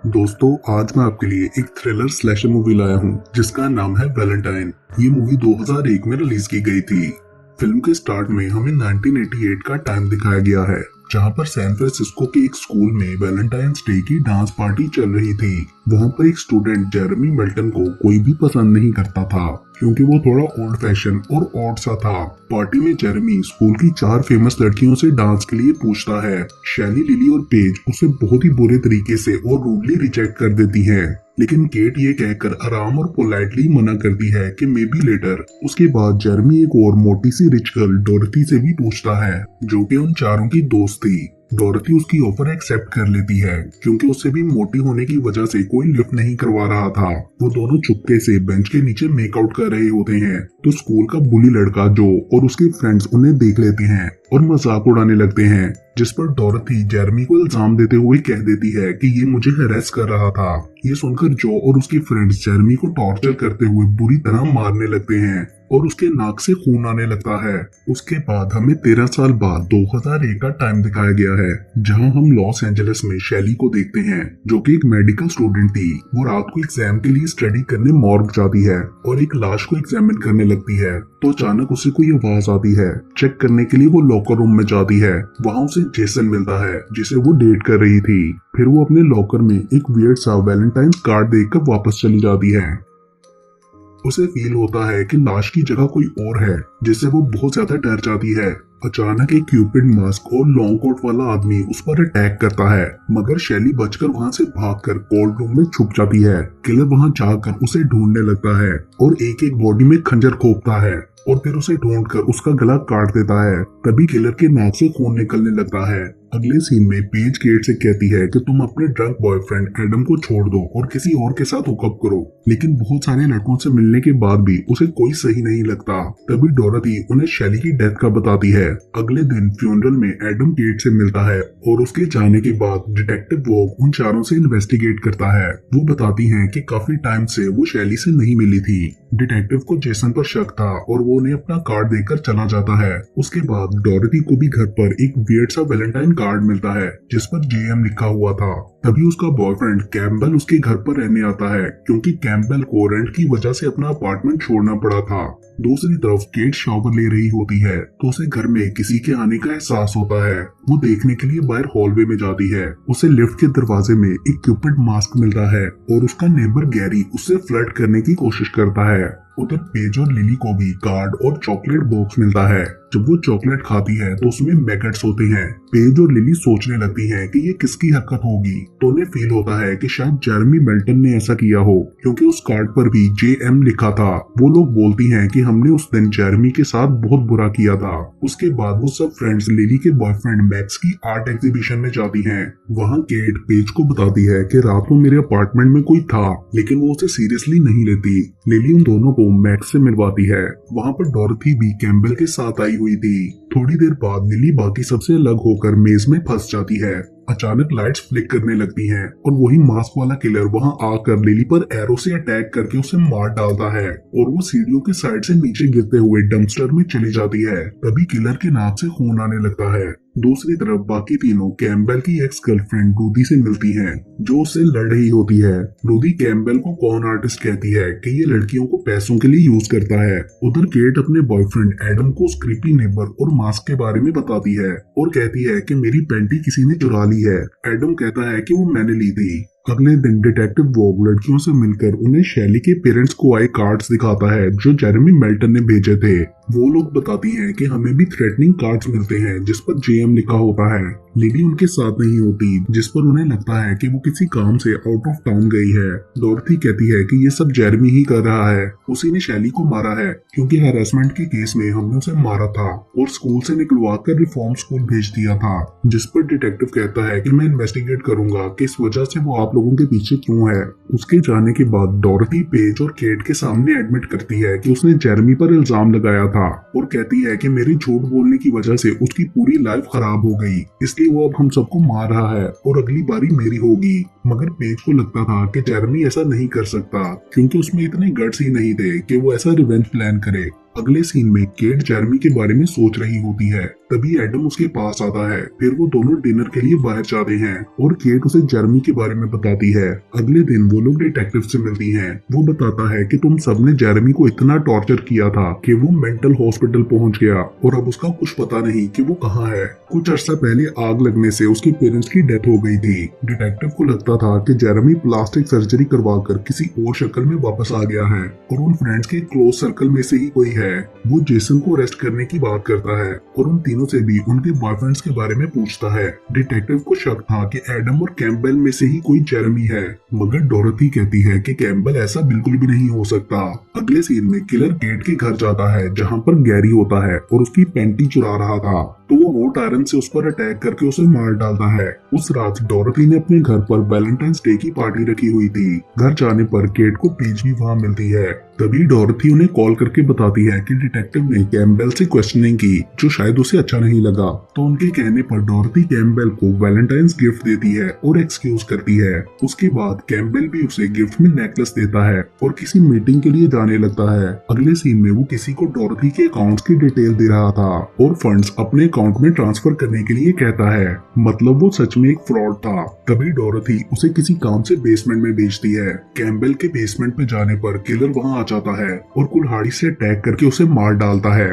दोस्तों, आज मैं आपके लिए एक थ्रिलर स्लैशर मूवी लाया हूँ जिसका नाम है वैलेंटाइन। ये मूवी 2001 में रिलीज की गई थी। फिल्म के स्टार्ट में हमें 1988 का टाइम दिखाया गया है, जहाँ पर सैन फ्रांसिस्को के एक स्कूल में वैलेंटाइंस डे की डांस पार्टी चल रही थी। वहाँ पर एक स्टूडेंट जेरेमी मेल्टन को कोई भी पसंद नहीं करता था, क्योंकि वो थोड़ा ओल्ड फैशन और ऑड सा था। पार्टी में जेरेमी स्कूल की 4 फेमस लड़कियों से डांस के लिए पूछता है। शैली, लिली और पेज उसे बहुत ही बुरे तरीके से और रूडली रिजेक्ट कर देती हैं, लेकिन केट ये कहकर आराम और पोलाइटली मना करती है कि मे बी लेटर। उसके बाद जेरेमी एक और मोटी सी रिच गर्ल डोरथी से भी पूछता है, जो कि उन चारों की दोस्त थी। डोरथी उसकी ऑफर एक्सेप्ट कर लेती है, क्योंकि उससे भी मोटी होने की वजह से कोई लिफ्ट नहीं करवा रहा था। वो दोनों चुपके से बेंच के नीचे मेकआउट कर रहे होते हैं, तो स्कूल का बुली लड़का जो और उसके फ्रेंड्स उन्हें देख लेते हैं और मजाक उड़ाने लगते हैं, जिस पर डोरथी जेरेमी को इल्जाम देते हुए कह देती है कि ये मुझे हैरेस कर रहा था। ये सुनकर जो और उसके फ्रेंड्स जेरेमी को टॉर्चर करते हुए बुरी तरह मारने लगते हैं और उसके नाक से खून आने लगता है। उसके बाद हमें 13 साल बाद 2001 का टाइम दिखाया गया है, जहां हम लॉस एंजलिस में शैली को देखते हैं, जो कि एक मेडिकल स्टूडेंट थी। वो रात को एग्जाम के लिए स्टडी करने मॉर्ग जाती है और एक लाश को एग्जामिन करने लगती है, तो अचानक उसे कोई आवाज आती है। चेक करने के लिए वो लॉकर रूम में जाती है। वहाँ उसे जेसन मिलता है, जिसे वो डेट कर रही थी। फिर वो अपने लॉकर में एक वियर्ड सा वैलेंटाइंस कार्ड देखकर वापस चली जाती है। उसे फील होता है कि लाश की जगह कोई और है, जिससे वो बहुत ज्यादा डर जाती है। अचानक एक क्यूपिड मास्क और लॉन्ग कोट वाला आदमी उस पर अटैक करता है, मगर शैली बचकर वहां से भागकर कोल्ड रूम में छुप जाती है। किलर वहां जाकर उसे ढूंढने लगता है और एक एक बॉडी में खंजर खोपता है और फिर उसे ढूंढकर उसका गला काट देता है। तभी किलर के नाक से खून निकलने लगता है। अगले सीन में पेज केट से कहती है कि तुम अपने ड्रंक बॉयफ्रेंड एडम को छोड़ दो और किसी और के साथ हुकअप करो, लेकिन बहुत सारे लड़कों से मिलने के बाद भी उसे कोई सही नहीं लगता। तभी डोरथी उन्हें शैली की डेथ का बताती है। अगले दिन फ्यूनरल में एडम केट से मिलता है और उसके जाने के बाद डिटेक्टिव वॉग उन चारों से इन्वेस्टिगेट करता है। वो बताती हैं कि काफी टाइम से वो शैली से नहीं मिली थी। डिटेक्टिव को जेसन पर शक था और वो उन्हें अपना कार्ड देकर चला जाता है। उसके बाद डोरथी को भी घर पर एक वियर्ड सा वैलेंटाइन कार्ड मिलता है, जिस पर जेएम लिखा हुआ था। तभी उसका बॉयफ्रेंड कैम्बल उसके घर पर रहने आता है, क्योंकि कैम्बल को रेंट की वजह से अपना अपार्टमेंट छोड़ना पड़ा था। दूसरी तरफ केट शावर ले रही होती है, तो उसे घर में किसी के आने का एहसास होता है। वो देखने के लिए बाहर हॉलवे में जाती है। उसे लिफ्ट के दरवाजे में एक क्यूपिड मास्क मिलता है और उसका नेबर गैरी उससे फ्लर्ट करने की कोशिश करता है। उधर पेज और लिली को भी कार्ड और चॉकलेट बॉक्स मिलता है। जब वो चॉकलेट खाती है तो उसमें मैगट्स होते हैं। पेज और लिली सोचने लगती हैं कि ये किसकी हरकत होगी, तो उन्हें फील होता है कि शायद जेरेमी मेल्टन ने ऐसा किया हो, क्योंकि उस कार्ड पर भी जेएम लिखा था। वो लोग बोलती हैं कि हमने उस दिन जेरेमी के साथ बहुत बुरा किया था। उसके बाद वो सब फ्रेंड्स लिली के बॉयफ्रेंड मैक्स की आर्ट एग्जीबिशन में जाती हैं। वहाँ केट पेज को बताती है कि रात को मेरे अपार्टमेंट में कोई था, लेकिन वो उसे सीरियसली नहीं लेती। लिली उन दोनों को मैक्स से मिलवाती है। वहाँ पर डोरथी भी कैम्बल के साथ आई हुई थी। थोड़ी देर बाद लिली बाकी सबसे अलग होकर मेज में फंस जाती है। अचानक लाइट्स फ्लिक करने लगती हैं और वही मास्क वाला किलर वहां आकर लिली पर एरो से अटैक करके उसे मार डालता है और वो सीढ़ियों के साइड से नीचे गिरते हुए डंपस्टर में चली जाती है। तभी किलर के नाक से खून आने लगता है। दूसरी तरफ बाकी तीनों कैम्बल की एक्स गर्लफ्रेंड रूदी से मिलती हैं, जो उससे लड़ रही होती है। रूदी कैम्बल को कॉन आर्टिस्ट कहती है कि ये लड़कियों को पैसों के लिए यूज करता है। उधर केट अपने बॉयफ्रेंड एडम को क्रीपी नेबर और मास्क के बारे में बताती है और कहती है कि मेरी पैंटी किसी ने चुरा ली है। एडम कहता है कि वो मैंने ली थी। अगले दिन डिटेक्टिव वॉग लड़कियों से मिलकर उन्हें शैली के पेरेंट्स को आए कार्ड्स दिखाता है, जो जेरेमी मेल्टन ने भेजे थे। वो लोग बताती हैं कि हमें भी थ्रेटनिंग कार्ड्स मिलते हैं, जिस पर जेएम लिखा होता है। लिली उनके साथ नहीं होती, जिस पर उन्हें लगता है कि वो किसी काम से आउट ऑफ टाउन गई है। डोरथी कहती है कि ये सब जेरेमी ही कर रहा है, उसी ने शैली को मारा है, क्योंकि हैरेसमेंट के केस में हमने उसे मारा था और स्कूल से निकलवा कर रिफॉर्म स्कूल भेज दिया था। जिस पर डिटेक्टिव कहता है कि मैं इन्वेस्टिगेट करूंगा कि इस वजह से वो आप लोगों के पीछे क्यों है। उसके जाने के बाद डॉरथी पेज और केट के सामने एडमिट करती है कि उसने जेरेमी पर इल्जाम लगाया था और कहती है कि मेरी झूठ बोलने की वजह से उसकी पूरी लाइफ खराब हो गई, इसलिए वो अब हम सबको मार रहा है और अगली बारी मेरी होगी। मगर पेज को लगता था कि जेरेमी ऐसा नहीं कर सकता क्योंकि उसमें इतने गट्स ही नहीं थे कि वो ऐसा रिवेंज प्लान करे। अगले सीन में केट जेरेमी के बारे में सोच रही होती है, तभी एडम उसके पास आता है। फिर वो दोनों डिनर के लिए बाहर जाते हैं और केट उसे जेरेमी के बारे में बताती है। अगले दिन वो लोग डिटेक्टिव से मिलती हैं। वो बताता है कि तुम सबने जेरेमी को इतना टॉर्चर किया था कि वो मेंटल हॉस्पिटल पहुंच गया और अब उसका कुछ पता नहीं कि वो कहाँ है। कुछ अर्सा पहले आग लगने से उसके पेरेंट्स की डेथ हो गई थी। डिटेक्टिव को लगता था कि जेरेमी प्लास्टिक सर्जरी करवाकर किसी और शक्ल में वापस आ गया है और उन फ्रेंड्स के क्लोज सर्कल में से ही कोई है। वो जेसन को अरेस्ट करने की बात करता है और उन तीनों से भी उनके बॉयफ्रेंड्स के बारे में पूछता है। डिटेक्टिव को शक था कि एडम और कैम्पबेल में से ही कोई जेरेमी है, मगर डोरथी कहती है कि कैम्पबेल ऐसा बिल्कुल भी नहीं हो सकता। अगले सीन में किलर केट के घर जाता है जहाँ पर गैरी होता है और उसकी पैंटी चुरा रहा था, तो वो रोट आयरन से उस पर अटैक करके उसे मार डालता है। उस रात डोरथी ने अपने घर पर वैलेंटाइंस डे की पार्टी रखी हुई थी। घर जाने पर केट को पेज भी वहाँ मिलती है। तभी डोरथी उन्हें कॉल करके बताती है कि डिटेक्टिव ने कैम्पबेल से क्वेश्चनिंग की जो शायद उसे अच्छा नहीं लगा, तो उनके कहने पर डोरथी कैम्पबेल को वैलेंटाइंस गिफ्ट देती है और एक्सक्यूज करती है। उसके बाद कैम्पबेल भी उसे गिफ्ट में नेकलेस देता है और किसी मीटिंग के लिए जाने लगता है। अगले सीन में वो किसी को डोरथी के अकाउंट्स की डिटेल दे रहा था और फंड्स अपने अकाउंट में ट्रांसफर करने के लिए कहता है, मतलब वो सच में एक फ्रॉड था। तभी डोरथी उसे किसी काम से बेसमेंट में भेजती है। कैम्पबेल के बेसमेंट पे जाने पर किलर वहां आ जाता है और कुल्हाड़ी से अटैक करके उसे मार डालता है।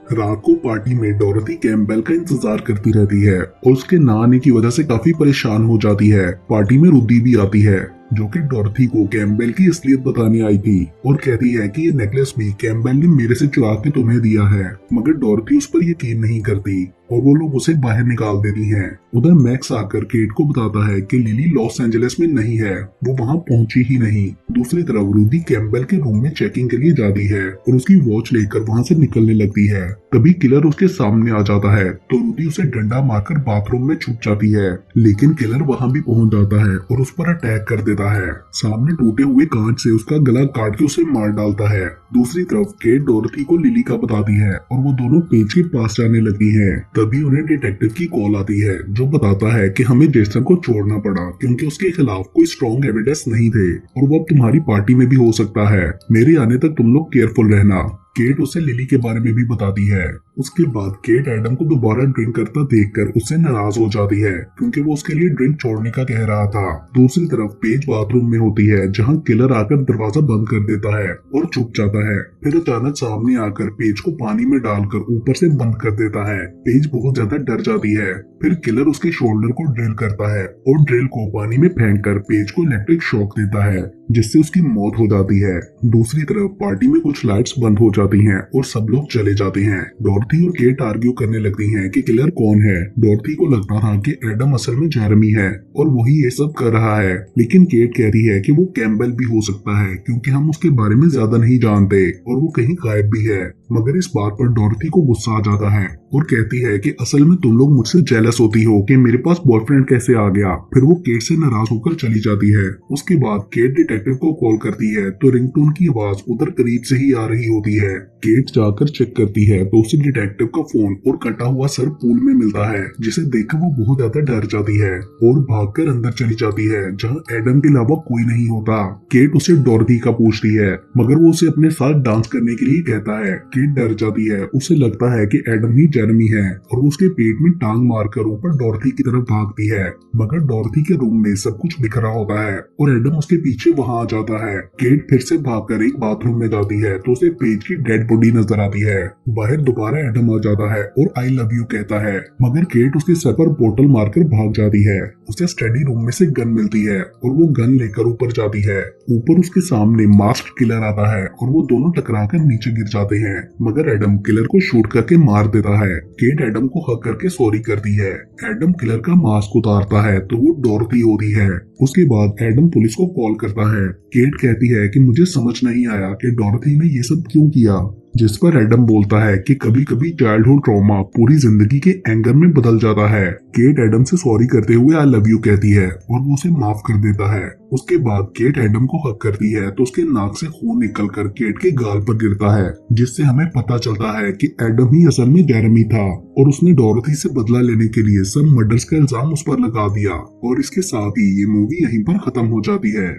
रात को पार्टी में डोरथी कैम्पबेल का इंतजार करती रहती है और उसके ना आने की वजह से काफी परेशान हो जाती है। पार्टी में रुदी भी आती है जो कि डोरथी को कैम्पबेल की असलियत बताने आई थी और कहती है कि ये नेकलेस भी कैम्पबेल ने मेरे से चुरा के तुम्हें दिया है, मगर डोरथी उस पर यकीन नहीं करती और वो लोग उसे बाहर निकाल देती हैं। उधर मैक्स आकर केट को बताता है कि लिली लॉस एंजलिस में नहीं है, वो वहाँ पहुंची ही नहीं। दूसरी तरफ रूदी कैम्पबेल के रूम में चेकिंग के लिए जाती है और उसकी वॉच लेकर वहाँ से निकलने लगती है। तभी किलर उसके सामने आ जाता है तो रूदी उसे डंडा मारकर बाथरूम में छुप जाती है, लेकिन किलर वहाँ भी पहुंच जाता है और उस पर अटैक कर देता है। सामने टूटे हुए कांच से उसका गला काट के उसे मार डालता है। दूसरी तरफ केट डोरथी को लिली का बताती है और वो दोनों पेज के पास जाने लगती हैं। तभी उन्हें डिटेक्टिव की कॉल आती है जो बताता है कि हमें जेसन को छोड़ना पड़ा क्योंकि उसके खिलाफ कोई स्ट्रॉन्ग एविडेंस नहीं थे और वो अब तुम्हारी पार्टी में भी हो सकता है। मेरे आने तक तुम लोग केयरफुल रहना। केट उसे लिली के बारे में भी बताती है। उसके बाद केट एडम को दोबारा ड्रिंक करता देखकर उससे नाराज हो जाती है क्योंकि वो उसके लिए ड्रिंक छोड़ने का कह रहा था। दूसरी तरफ पेज बाथरूम में होती है जहां किलर आकर दरवाजा बंद कर देता है और छुप जाता है। फिर अचानक सामने आकर पेज को पानी में डालकर ऊपर से बंद कर देता है। पेज बहुत ज्यादा डर जाती है। फिर किलर उसके शोल्डर को ड्रिल करता है और ड्रिल को पानी में फेंक कर पेज को इलेक्ट्रिक शॉक देता है जिससे उसकी मौत हो जाती है। दूसरी तरफ पार्टी में कुछ लाइट्स बंद हो जाती हैं और सब लोग चले जाते हैं। डोरथी और केट आर्ग्यू करने लगती हैं कि किलर कौन है। डोरथी को लगता था कि एडम असल में जेरेमी है और वही ये सब कर रहा है, लेकिन केट कहती है कि वो कैम्पबेल भी हो सकता है क्योंकि हम उसके बारे में ज्यादा नहीं जानते और वो कहीं गायब भी है। मगर इस बात पर डोरथी को गुस्सा आ जाता है और कहती है कि असल में तुम लोग मुझसे जेलस होती हो कि मेरे पास बॉयफ्रेंड कैसे आ गया। फिर वो केट से नाराज होकर चली जाती है। उसके बाद केट डिटेक्टिव को कॉल करती है तो रिंगटोन की आवाज उधर करीब से ही आ रही होती है। केट जाकर चेक करती है तो उसे डिटेक्टिव का फोन और कटा हुआ सर पूल में मिलता है, जिसे देखकर वो बहुत ज्यादा डर जाती है और भागकर अंदर चली जाती है जहाँ एडम के अलावा कोई नहीं होता। केट उसे डोरथी का पूछती है मगर वो उसे अपने साथ डांस करने के लिए कहता है। केट डर जाती है। उसे लगता है कि एडम ही जेरेमी है और वो उसके पेट में टांग मारकर ऊपर डोरथी की तरफ भागती है, मगर डोरथी के रूम में सब कुछ बिखरा होता है और एडम उसके पीछे वहां आ जाता है। केट फिर से भागकर एक बाथरूम में जाती है तो उसे पेज की डेड बॉडी नजर आती है। बाहर दोबारा एडम आ जाता है और आई लव यू कहता है, मगर केट उसके सर पर बोतल मारकर भाग जाती है। उसे स्टडी रूम में से गन मिलती है और वो गन लेकर ऊपर जाती है। ऊपर उसके सामने मास्क किलर आता है और वो दोनों टकराकर नीचे गिर जाते हैं, मगर एडम किलर को शूट करके मार देता है। केट एडम को हक करके सॉरी करती है। एडम किलर का मास्क उतारता है तो वो डोरथी होती है। उसके बाद एडम पुलिस को कॉल करता है। केट कहती है कि मुझे समझ नहीं आया कि डोरथी ने ये सब क्यों किया, जिस पर एडम बोलता है कि कभी कभी चाइल्डहुड ट्रॉमा पूरी जिंदगी के एंगर में बदल जाता है। केट एडम से सॉरी करते हुए आई लव यू कहती है और वो उसे माफ कर देता है। उसके बाद केट एडम को हक करती है तो उसके नाक से खून निकलकर केट के गाल पर गिरता है, जिससे हमें पता चलता है कि एडम ही असल में जेरेमी था और उसने डोरथी से बदला लेने के लिए सब मर्डर्स का इल्जाम उस पर लगा दिया। और इसके साथ ही ये मूवी यहीं पर खत्म हो जाती है।